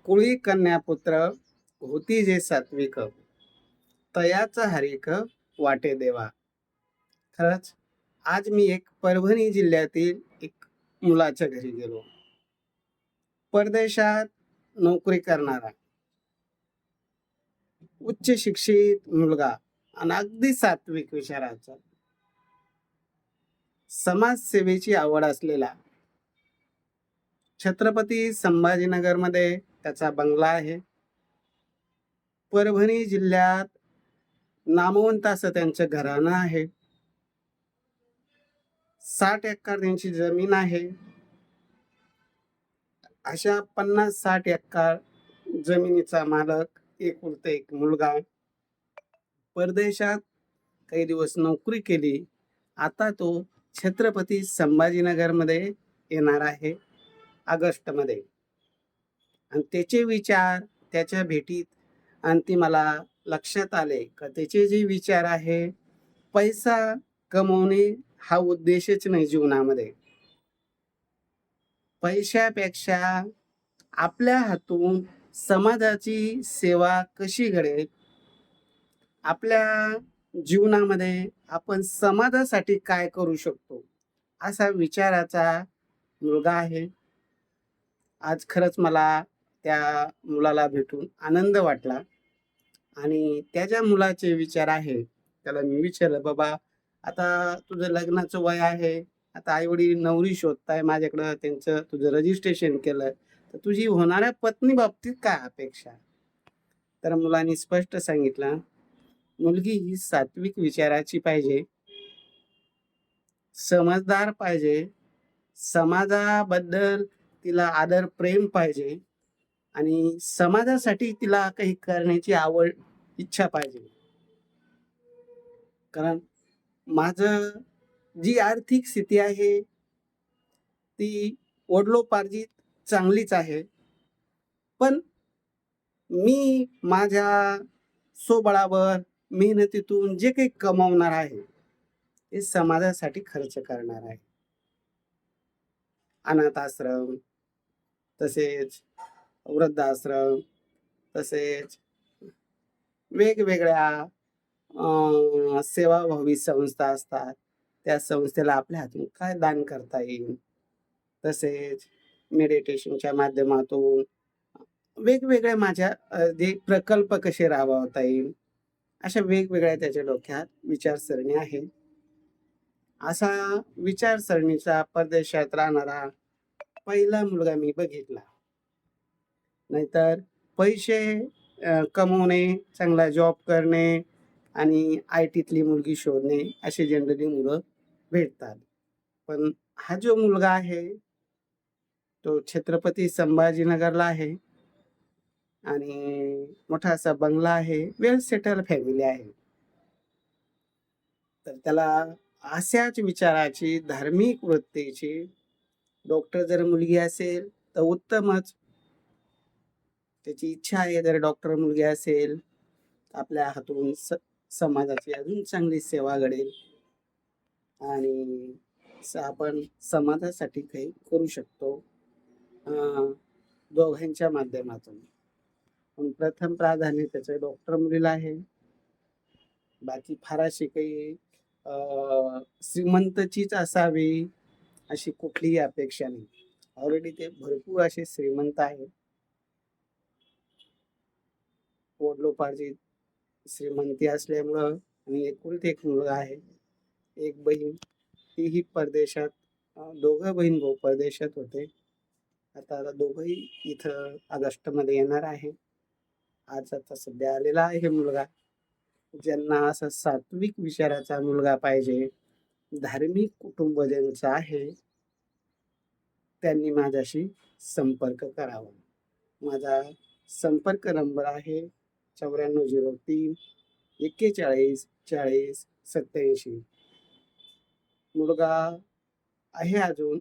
कुळी कन्यापुत्र होती जे सात्विक, तयाचा हरिक वाटे देवा. खरंच आज मी एक परभणी जिल्ह्यातील एक मुलाच्या घरी गेलो. परदेशात नोकरी करणारा उच्च शिक्षित मुलगा आणि अगदी सात्विक विचाराचा, समाजसेवेची आवड असलेला, छत्रपती संभाजीनगरमध्ये त्याचा बंगला आहे. परभणी जिल्ह्यात नामवंत असं त्यांचं घराणं आहे. 60 एकर त्यांची जमीन आहे. अशा 50-60 एकर जमिनीचा मालक एकुलता एक मुलगा. परदेशात काही दिवस नोकरी केली. आता तो छत्रपती संभाजीनगरमध्ये येणार आहे ऑगस्टमध्ये. आणि त्याचे विचार त्याच्या भेटीत आणि ते मला लक्षात आले का त्याचे जे विचार आहे, पैसा कमवणे हा उद्देशच नाही जीवनामध्ये. पैशापेक्षा आपल्या हातून समाजाची सेवा कशी घडेल, आपल्या जीवनामध्ये आपण समाजासाठी काय करू शकतो, असा विचाराचा मुलगा आहे. आज खरंच मला त्या मुलाला भेटून आनंद वाटला. आणि त्याच्या मुलाचे विचार आहे, त्याला मी विचारलं, बाबा आता तुझं लग्नाचं वय आहे, आता आईवडील नवरी शोधताय, माझ्याकडं त्यांचं तुझं रजिस्ट्रेशन केलं, तर तुझी होणाऱ्या पत्नी बाबतीत काय अपेक्षा? तर मुलांनी स्पष्ट सांगितलं, मुलगी ही सात्विक विचाराची पाहिजे, समजदार पाहिजे, समाजाबद्दल तिला आदर प्रेम पाहिजे आणि समाजासाठी तिला काही करण्याची आवड इच्छा पाहिजे. कारण माझं जी आर्थिक स्थिती आहे ती वडिलोपार्जित चांगलीच आहे. पण मी माझ्या स्वबळावर मेहनतीतून जे काही कमावणार आहे ते समाजासाठी खर्च करणार आहे. अनाथ आश्रम, तसेच वृद्धाश्रम, तसेच वेगवेगळ्या सेवाभावी संस्था असतात. त्या संस्थेला आपल्या हातून काय दान करता येईल, तसेच मेडिटेशनच्या माध्यमातून वेगवेगळ्या माझ्या जे प्रकल्प कसे राबवता येईल, अशा वेगवेगळ्या त्याच्या डोक्यात विचारसरणी आहे. असा विचारसरणीचा परदेशात राहणारा पहिला मुलगा मी बघितला. नाहीतर पैसे कमवणे, चांगला जॉब करणे आणि आय-टीतली मुलगी शोधणे असे जनरली मुलं भेटतात. पण हा जो मुलगा आहे तो छत्रपती संभाजीनगरला आहे आणि मोठा असा बंगला आहे, वेल सेटल फॅमिली आहे. तर त्याला अशाच विचाराची, धार्मिक वृत्तीची, डॉक्टर जर मुलगी असेल तर उत्तमच. त्याची इच्छा आहे जर डॉक्टर मुलगी असेल, आपल्या हातून समाजाची अजून चांगली सेवा घडेल आणि आपण समाजासाठी काही करू शकतो दोघांच्या माध्यमातून. पण प्रथम प्राधान्य त्याचं डॉक्टर मुलीला आहे. बाकी फारशी काही श्रीमंतचीच असावी अशी कुठलीही अपेक्षा नाही. ऑलरेडी ते भरपूर असे श्रीमंत आहेत. वडिलोपार्जित श्रीमंती असल्यामुळं आणि एकुलते एक मुलगा आहे, एक बहीण, तीही परदेशात. दोघं बहीण भाऊ परदेशात होते. आता दोघंही इथं ऑगस्टमध्ये येणार आहे. आज आता सध्या आलेला आहे मुलगा. ज्यांना असा सात्विक विचाराचा मुलगा पाहिजे, धार्मिक कुटुंब ज्यांचं आहे, त्यांनी माझ्याशी संपर्क करावा. माझा संपर्क नंबर आहे 9403 41 40 87. मुलगा आहे अजून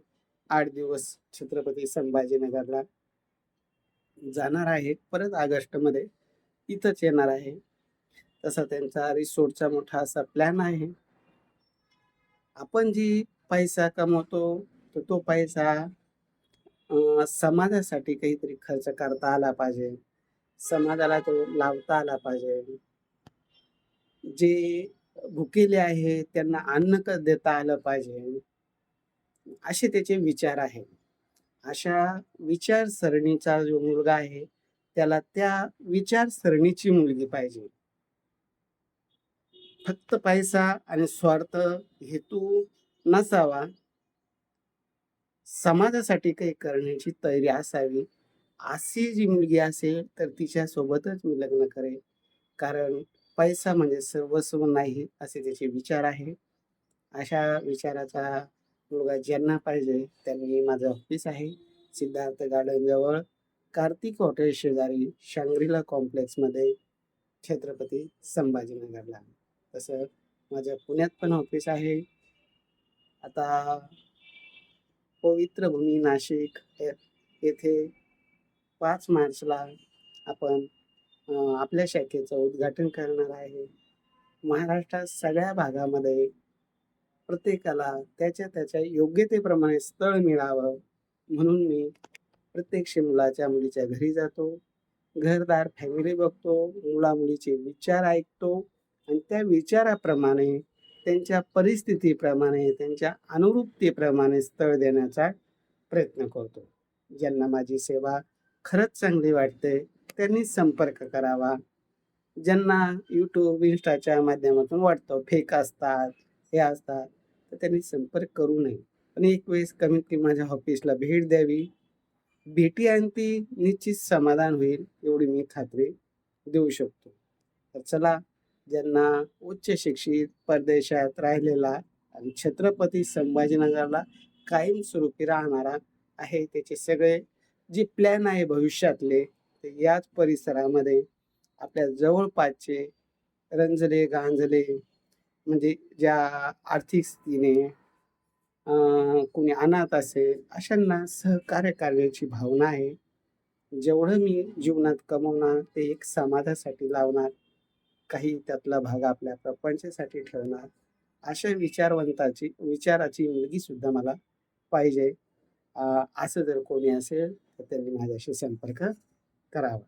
8 दिवस छत्रपती संभाजीनगरला. जाणार आहे परत ऑगस्टमध्ये, इथंच येणार आहे. तसा त्यांचा रिसोर्टचा मोठा असा प्लॅन आहे. आपण जी पैसा कमवतो तर तो पैसा समाजासाठी काहीतरी खर्च करता आला पाहिजे. समाजाला तो लावता आला पाहिजे. जे भुकेले आहेत त्यांना अन्न देता आलं पाहिजे. असे त्याचे विचार आहेत. अशा विचारसरणीचा जो मुलगा आहे, त्याला त्या विचारसरणीची मुलगी पाहिजे. फक्त पैसा आणि स्वार्थ हेतू नसावा. समाजासाठी काही करण्याची तयारी असावी. अशी जी मुलगी असेल, तर तिच्यासोबतच मी लग्न करेन. कारण पैसा म्हणजे सर्वस्व नाही, असे त्याचे विचार आहे. अशा विचाराचा मुलगा ज्यांना पाहिजे, त्यांनी माझं ऑफिस आहे, सिद्धार्थ गार्डनजवळ, कार्तिक हॉटेल शेजारी, शांग्रीला कॉम्प्लेक्समध्ये, छत्रपती संभाजीनगरला. तसं माझं पुण्यात पण ऑफिस आहे. आता पवित्र भूमी नाशिक येथे 5 मार्चला आपण आपल्या शाखेचं उद्घाटन करणार आहे. महाराष्ट्रात सगळ्या भागामध्ये प्रत्येकाला त्याच्या योग्यतेप्रमाणे स्थळ मिळावं म्हणून मी प्रत्येक मुलाच्या मुलीच्या घरी जातो. घरदार फॅमिली बघतो, मुला-मुलीचे विचार ऐकतो आणि त्या विचाराप्रमाणे, त्यांच्या परिस्थितीप्रमाणे, त्यांच्या अनुरूपतेप्रमाणे स्थळ देण्याचा प्रयत्न करतो. ज्यांना माझी सेवा खरंच चांगली वाटते, त्यांनी संपर्क करावा. ज्यांना YouTube, Instaच्या माध्यमातून वाटतं फेक असतात, हे असतात, तर त्यांनी संपर्क करू नये. पण एक वेळेस कमीत कमी माझ्या ऑफिसला भेट द्यावी. भेटीअंती निश्चित समाधान होईल, एवढी मी खात्री देऊ शकतो. तर चला, ज्यांना उच्च शिक्षित, परदेशात राहिलेला आणि छत्रपती संभाजीनगरला कायमस्वरूपी राहणारा आहे, त्याचे सगळे जे प्लॅन आहे भविष्यातले, ते याच परिसरामध्ये आपल्या जवळपासचे रंजले-गांजले म्हणजे ज्या आर्थिक स्थितीने कोणी अनाथ असेल, अशांना सहकार्य करण्याची भावना आहे. जेवढं मी जीवनात कमवणार ते एक समाजासाठी लावणार, काही त्यातला भाग आपल्या प्रपंचासाठी ठेवणार. अशा विचाराची मुलगीसुद्धा मला पाहिजे. असं जर कोणी असेल, तर त्यांनी माझ्याशी संपर्क करावा.